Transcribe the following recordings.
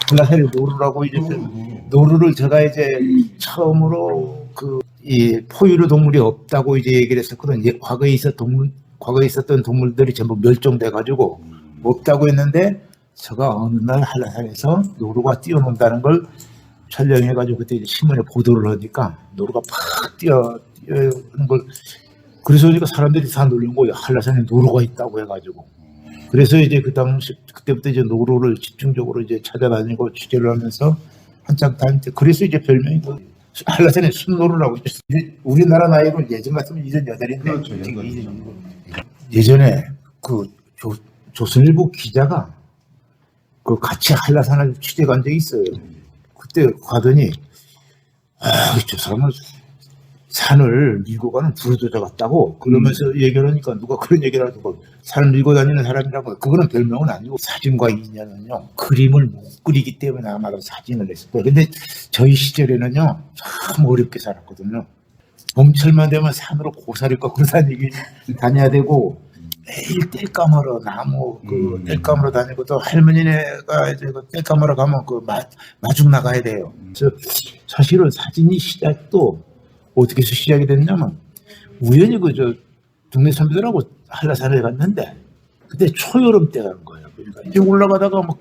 한라산에 노루라고 이제 노루를 제가 이제 처음으로 이 포유류 동물이 없다고 이제 얘기를 했었거든. 과거에 있었던 동물들이 전부 멸종돼 가지고 없다고 했는데 제가 어느 날 한라산에서 노루가 뛰어논다는 걸 촬영해 가지고 그때 이제 신문에 보도를 하니까 노루가 팍 뛰어오는 걸 그래서 그러니까 사람들이 다 놀란 거예요. 한라산에 노루가 있다고 해가지고. 그래서 이제 그때부터 이제 노루를 집중적으로 이제 찾아다니고 취재를 하면서 한참 다닐 때 그래서 이제 별명이 한라산에 순노루라고 있어요. 우리나라 나이로 예전 같으면 78인데 그렇죠. 예전에 조선일보 기자가 같이 한라산을 취재 간 적이 있어요. 그때 가더니 저 사람은 산을 밀고 가는 부르도자 같다고 그러면서 얘기를 하니까 누가 그런 얘기를 하고 산을 밀고 다니는 사람이라고. 그거는 별명은 아니고 사진과 인연은요 그림을 못 그리기 때문에 아마도 사진을 냈을 거예요. 근데 저희 시절에는요 참 어렵게 살았거든요. 봄철만 되면 산으로 고사리 꺾고 다녀야 되고 매일 땔 감으러 나무 땔 감으러 다니고 또 할머니네가 이제 땔 감으러 가면 마중 나가야 돼요. 그래서 사실은 사진이 시작도 어떻게 해서 시작이 됐냐면 우연히 동네 선배들하고 한라산에 갔는데 그때 초여름 때 간 거예요. 그러니까 이제 올라가다가 막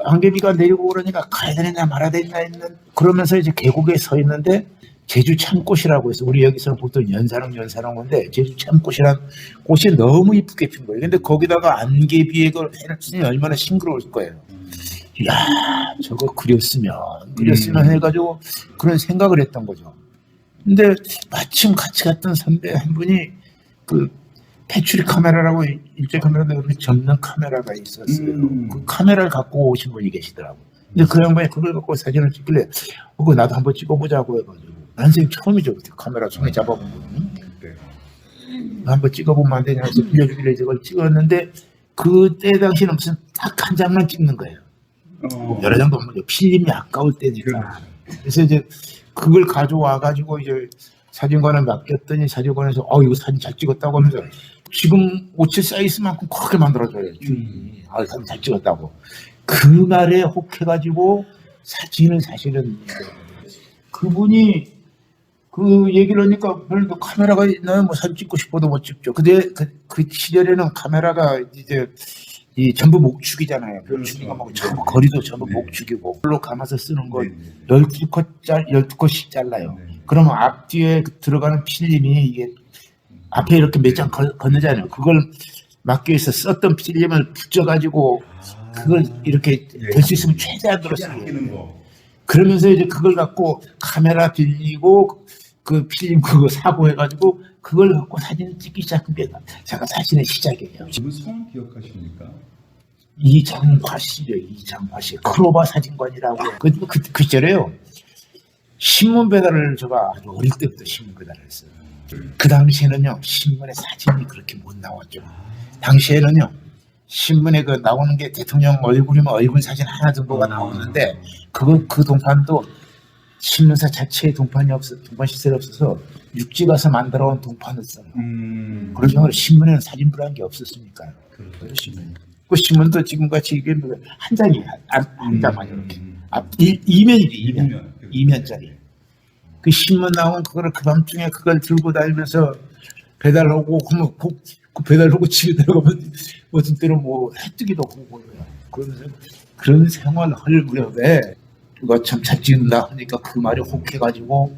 안개비가 내리고 그러니까 가야 되느냐 말아야 되느냐 했는 그러면서 이제 계곡에 서 있는데 제주 참꽃이라고 해서 우리 여기서는 보통 연산홍 건데 제주 참꽃이란 꽃이 너무 이쁘게 핀 거예요. 근데 거기다가 안개비에 그걸 해놨으니 얼마나 싱그러울 거예요. 이야 저거 그렸으면 해가지고 그런 생각을 했던 거죠. 근데 마침 같이 갔던 선배 한 분이 패츄리 카메라라고 일제 카메라인데 그렇게 접는 카메라가 있었어요. 그 카메라를 갖고 오신 분이 계시더라고. 근데 그 양반이 그걸 갖고 사진을 찍길래 나도 한번 찍어보자고 해가지고 난생 처음이죠. 그때 카메라 손에 잡아본 거는. 한번 찍어보면 안 되냐 해서 빌려주길래 저걸 찍었는데 그때 당시는 무슨 딱 한 장만 찍는 거예요. 여러 장도 없는 필름이 아까울 때니까. 그래서 이제 그걸 가져와가지고 이제 사진관에 맡겼더니 사진관에서 이거 사진 잘 찍었다고 하면서 지금 57 사이즈만큼 크게 만들어줘요. 사진 잘 찍었다고. 그 말에 혹해가지고 사진을 사실은 그분이 그 얘기를 하니까 별로 카메라가 있나요? 뭐 사진 찍고 싶어도 못 찍죠. 근데 그 시절에는 카메라가 이제 전부 목축이잖아요. 목축이가 뭐 전부 거리도 전부 목축이고 그걸로 감아서 쓰는 거 12컷씩 잘라요. 그러면 앞뒤에 들어가는 필름이 이게 앞에 이렇게 몇 장 건너잖아요. 그걸 막기 위해서 썼던 필름을 붙여가지고 그걸 이렇게 될 수 있으면 최대한으로 쓰고 그러면서 이제 그걸 갖고 카메라 빌리고 그 필름 그거 사고 해가지고 그걸 갖고 사진을 찍기 시작한 게 제가 사진의 시작이에요. 지금 성 기억하십니까? 이장화 씨죠. 이장화 씨. 크로바 사진관이라고. 그 시절에요. 신문 배달을 제가 아주 어릴 때부터 신문 배달을 했어요. 그 당시에는요. 신문에 사진이 그렇게 못 나왔죠. 당시에는요. 신문에 나오는 게 대통령 얼굴이면 얼굴 사진 하나 정도가 나오는데 그 동판도 신문사 자체에 동판 시설이 없어서 육지 가서 만들어 온 동판을 써요. 그러죠. 신문에는 사진부라는 게 없었으니까요. 그 신문도 지금같이 이게 한 장이에요. 한 장만 이렇게. 이면짜리. 그 신문 나온 그거를 그 밤중에 그걸 들고 다니면서 배달하고 그러면 그 배달하고 집에 들어가면 어떤 때는 뭐 해뜨기도 하고 그러면서 그런 생활을 할 무렵에 누가 참 잘 찍는다 하니까 그 말이 혹해가지고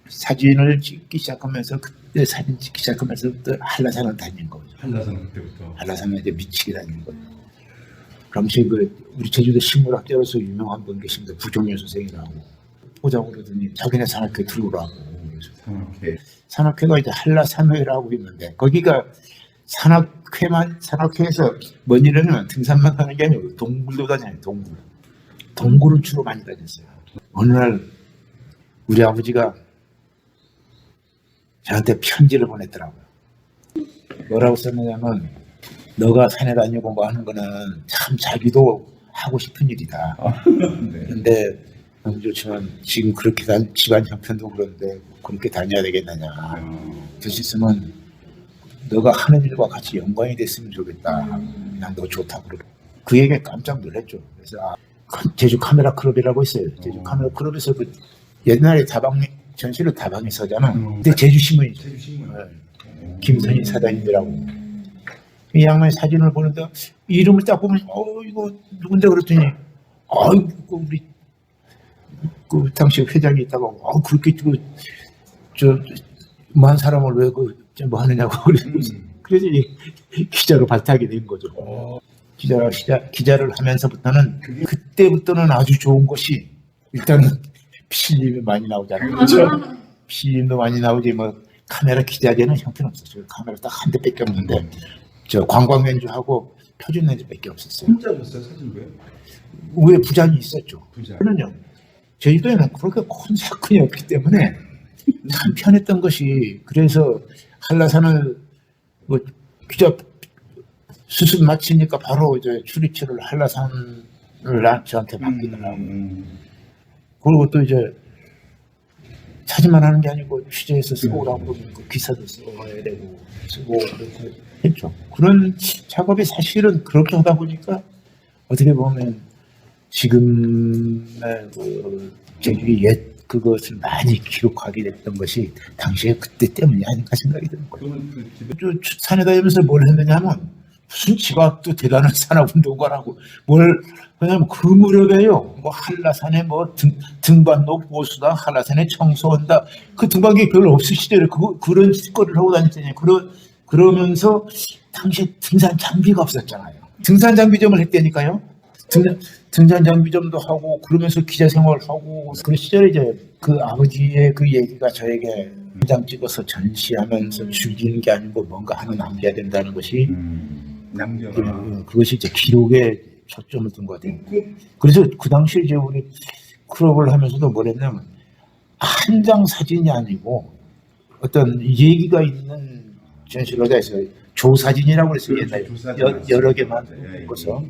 사진을 찍기 시작하면서 그때 사진 찍기 시작하면서부터 한라산을 다닌 거죠. 한라산에 이제 미치게 다닌 거죠. 당시 우리 제주도 식물학자로서 유명한 분 계십니다. 부종렬 선생이라고 보자고 그러더니 자기네 산악회 들어오라고. 산악회가 이제 한라산회라고 있는데 거기가 산악회에서 뭔 일이냐면 등산만 하는 게 아니고 동굴도 다녀요. 동굴을 주로 많이 다녔어요. 어느 날 우리 아버지가 저한테 편지를 보냈더라고요. 뭐라고 썼느냐면 너가 산에 다니고 뭐 하는 거는 참 자기도 하고 싶은 일이다. 근데 너무 좋지만 지금 그렇게 집안 형편도 그런데 그렇게 다녀야 되겠느냐. 될 수 있으면 너가 하는 일과 같이 연관이 됐으면 좋겠다. 그냥 너 좋다고 그러고. 그 얘기에 깜짝 놀랐죠. 그래서 제주 카메라 클럽이라고 있어요. 제주 카메라 클럽에서 그 옛날에 전시로 다방에 서잖아. 근데 제주신문이죠. 김선희 사장님이라고. 이 양반의 사진을 보는데 이름을 딱 보면 이거 누군데 그랬더니 우리 그 당시 회장이 있다고 그렇게 뭐한 사람을 왜 뭐 하느냐고 그래서 기자로 발탁이 된 거죠. 기자를 하면서부터는 그때부터는 아주 좋은 것이 일단은 필름이 많이 나오잖아요. 그렇죠? 필름도 많이 나오지 뭐 카메라 기자재는 형편없었어요. 카메라 딱 한 대밖에 없는데 저 관광 연주하고 표준 연주밖에 없었어요. 혼자 줬어요 사진부에? 위에 부장이 있었죠. 부장. 그러면요 제주도에는 그렇게 큰 사건이 없기 때문에 참 편했던 것이 그래서 한라산을 뭐 기자 수습 마치니까 바로 이제 출입처를 한라산을 저한테 맡기더라고요. 그리고 또 이제 사진만 하는 게 아니고 취재해서 쓰고라고 그러면 그 기사도 써야 되고 쓰고 그렇게 했죠. 그런 작업이 사실은 그렇게 하다 보니까 어떻게 보면 지금의 그 제주의 옛 그것을 많이 기록하게 됐던 것이 당시에 그때 때문이 아닌가 생각이 드는 거예요. 산에 다니면서 뭘 했느냐면 무슨 지가 또 대단한 산악운동가라고 뭘 그냥 그 무렵에요. 뭐 한라산에 뭐 등반로 보수다, 한라산에 청소한다. 그 등반객이 별로 없을 시절에 그런 짓거리를 하고 다녔잖아요. 그러면서 당시에 등산 장비가 없었잖아요. 등산 장비점을 했다니까요. 등산 장비점도 하고 그러면서 기자 생활하고 그런 시절에 이제 그 아버지의 그 얘기가 저에게 한 장 찍어서 전시하면서 죽이는 게 아니고 뭔가 하나 남겨야 된다는 것이 그것이 이제 기록에 초점을 둔 것 같아요. 그래서 그 당시에 이제 우리 클럽을 하면서도 뭘 했냐면 한 장 사진이 아니고 어떤 얘기가 있는 전시를 해서 조사진이라고 그랬어요. 옛날에 여러 개 만들어서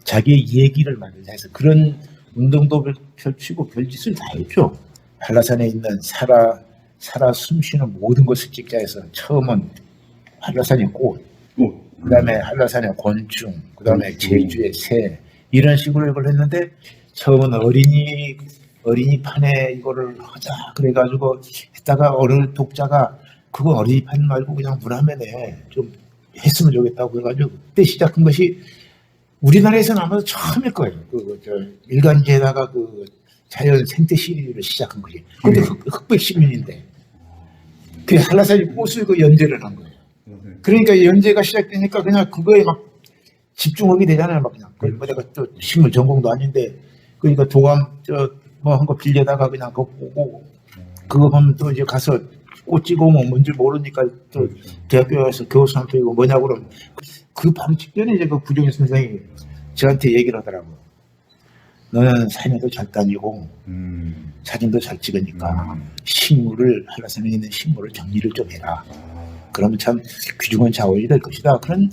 자기의 얘기를 만들자 해서 그런 운동도 펼치고 별짓을 다 했죠. 한라산에 있는 살아 숨쉬는 모든 것을 찍자 해서 처음은 한라산의 꽃, 그 다음에 한라산의 곤충, 그 다음에 제주의 새 이런 식으로 이걸 했는데 처음은 어린이판에 이거를 하자 그래가지고 했다가 어느 독자가 그거 어린이판 말고 그냥 문화면에 좀 했으면 좋겠다고 해가지고 그때 시작한 것이 우리나라에서는 아마도 처음일 거예요. 일간지에다가 그 자연 생태 시리즈를 시작한 거지. 근데 흑백 시민인데 그 한라산이 꽃을 그 연재를 한 거예요. 그러니까 연재가 시작되니까 그냥 그거에 막 집중하게 되잖아요. 막 그냥. 뭐 내가 또 식물 전공도 아닌데 그러니까 도감 뭐 한 거 빌려다가 그냥 그거 보고 그거 보면 또 이제 가서 꽃 찍어오면 뭔지 모르니까 또 대학교에 가서 교수한테 이거 뭐냐고 그러면 그 바로 직전에 이제 그 부정희 선생이 저한테 얘기를 하더라고요. 너는 산에도 잘 다니고 사진도 잘 찍으니까 식물을 한라산에 있는 식물을 정리를 좀 해라. 그러면 참 귀중한 자원이 될 것이다. 그런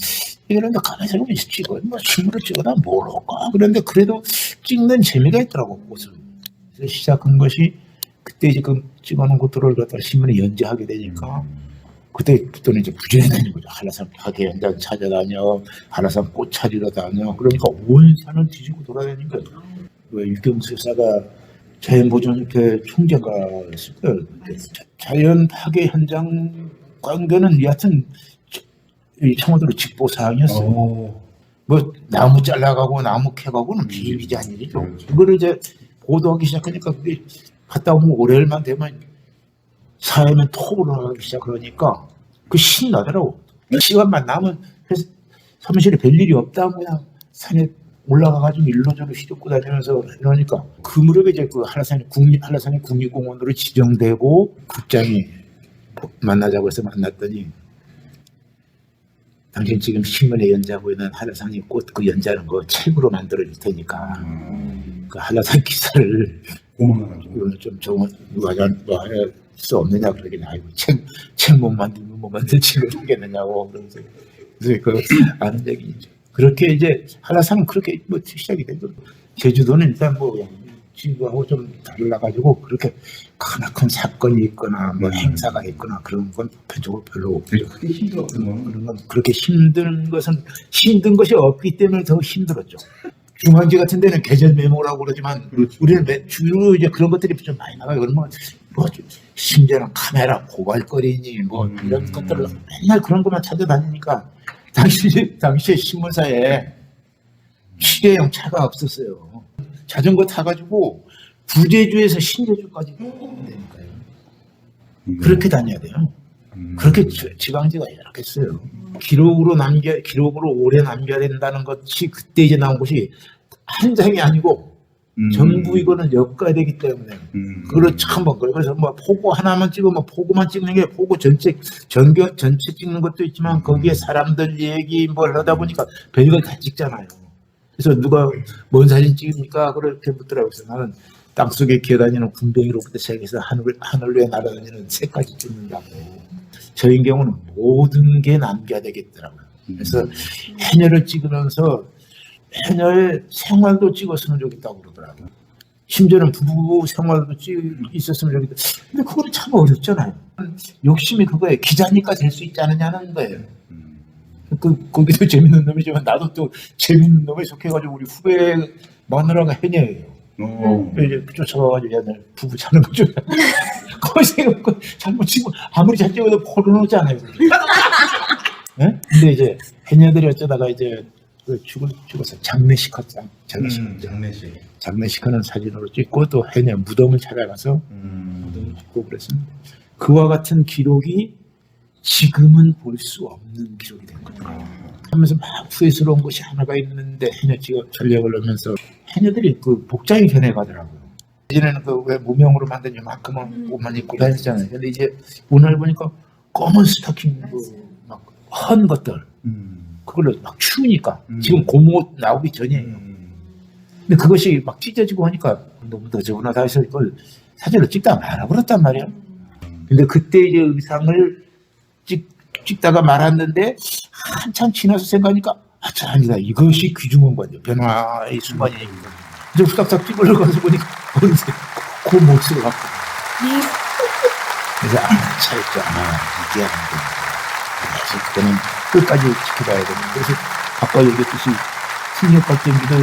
얘기를 하는데 가만히 생각하면 찍어 뭐 식물을 찍어다 뭘 할까. 그런데 그래도 찍는 재미가 있더라고 꽃을. 그래서 시작한 것이 그때 이제 그 찍어놓은 것들을 갖다 신문에 연재하게 되니까 그때부터는 이제 부지런히 다니는 거죠. 한라산 파괴 현장 찾아다녀, 한라산 꽃 찾으러 다녀. 그러니까 온 산을 뒤지고 돌아다니는 거예요. 유경수 여사가 자연보존협회 총재가 했을 거예요. 자연 파괴 현장 관계는 여하튼 청와대로 직보사항이었어요. 뭐 나무 잘라가고 나무 캐가고는 비일비재한 일이죠. 그거를 이제 보도하기 시작하니까 그게 갔다 오면 월요일만 되면 사회면 톱으로 하기 시작하니까 그 신나더라고. 시간만 남은 그래서 사무실에 별일이 없다 그냥 산에 올라가가지고 일로저로 휘젓고 다니면서 이러니까 그 무렵에 이제 그 한라산이 국립공원으로 지정되고 국장이 만나자고 해서 만났더니 당신 지금 신문에 연재하고 있는 한라산이 꽃 그 연재하는 거 책으로 만들어 줄 테니까 그 한라산 기사를 좀 누가 할 수 없느냐 그러긴 아이고 책 못 만들면 뭐 만들지 그러겠느냐고 그러면서 그 아는 얘기죠. 그렇게 이제 한라산은 그렇게 뭐 시작이 되고 제주도는 일단 뭐 지구하고 좀 달라가지고 그렇게 크나큰 사건이 있거나 뭐 행사가 있거나 그런 건 보편적으로 별로 없죠. 그게 힘들었던 거는 그런 건 그렇게 힘든 것이 없기 때문에 더 힘들었죠. 중앙지 같은 데는 계절 메모라고 그러지만 그렇죠. 우리는 주로 이제 그런 것들이 좀 많이 나가요. 그러면 뭐 심지어는 카메라 고갈거리니 뭐 이런 것들을 맨날 그런 것만 찾아다니니까 당시에 신문사에 시계용 차가 없었어요. 자전거 타가지고 부제주에서 신제주까지 다니니까요. 그렇게 다녀야 돼요. 그렇게 지방지가 열악했어요. 기록으로 오래 남겨야 된다는 것이 그때 이제 나온 것이 한 장이 아니고 전부 이거는 엮어야 되기 때문에 그걸 참 뭐 그래서 뭐 포고 하나만 찍으면 포고만 찍는 게 포고 전체 찍는 것도 있지만 거기에 사람들 얘기 뭘 하다 보니까 별걸 다 찍잖아요. 그래서 누가 뭔 사진 찍습니까? 그렇게 묻더라고요. 그래서 나는 땅속에 기어다니는 군뱅이로부터 시작해서 하늘 위에 날아다니는 새까지 찍는다고. 저희 경우는 모든 게 남겨야 되겠더라고요. 그래서 해녀를 찍으면서 해녀의 생활도 찍었으면 좋겠다고 그러더라고요. 심지어는 부부 생활도 있었으면 좋겠다. 근데 그거는 참 어렵잖아요. 욕심이 그거예요. 기자니까 될 수 있지 않느냐는 거예요. 거기도 재밌는 놈이지만 나도 또 재밌는 놈에 속해가지고 우리 후배 마누라가 해녀예요. 이제 쫓아가가지고 얘네 부부 자는 거죠. 거기서 잘못 치고 아무리 잘 찍어도 포르노잖아요. 네? 근데 이제 해녀들이 어쩌다가 이제 죽어서 장례식하자. 장례식하는 사진으로 찍고 또 해녀 무덤을 찾아가서 무덤을 찍고 그랬습니다. 그와 같은 기록이 지금은 볼 수 없는 기록이 된 거예요. 하면서 막 후회스러운 것이 하나가 있는데 해녀 찍어 전략을 넣으면서 해녀들이 그 복장이 변해가더라고요. 예전에는 그 왜 무명으로 만든 요만큼은 옷만 입고 다녔잖아요. 근데 이제 오늘 보니까 검은 스토킹 막 헌 것들 그걸로 막 추우니까 지금 고무옷 나오기 전이에요. 근데 그것이 막 찢어지고 하니까 너무 너저분하다 해서 이걸 사진을 찍다가 말아버렸단 말이야. 근데 그때 이제 의상을 찍다가 말았는데 한참 지나서 생각하니까 아니다 이것이 귀중한 거죠. 변화의 순간이니까. 이제 후딱딱 찍으려고 가서 보니까 어느새 그 몫을 갖고 그래서 차였죠. 이게 안 된다. 그래서 그때는 끝까지 지켜봐야 됩니다. 그래서 아까 얘기했듯이 승력 발전기도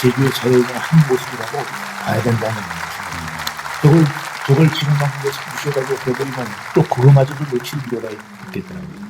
제주의 자연의 한 모습이라고 봐야 된다는 거죠. 저걸 지금 방송에서 무시해가지고 해버리면 또 그거마저도 놓칠 필요가 있겠더라고요.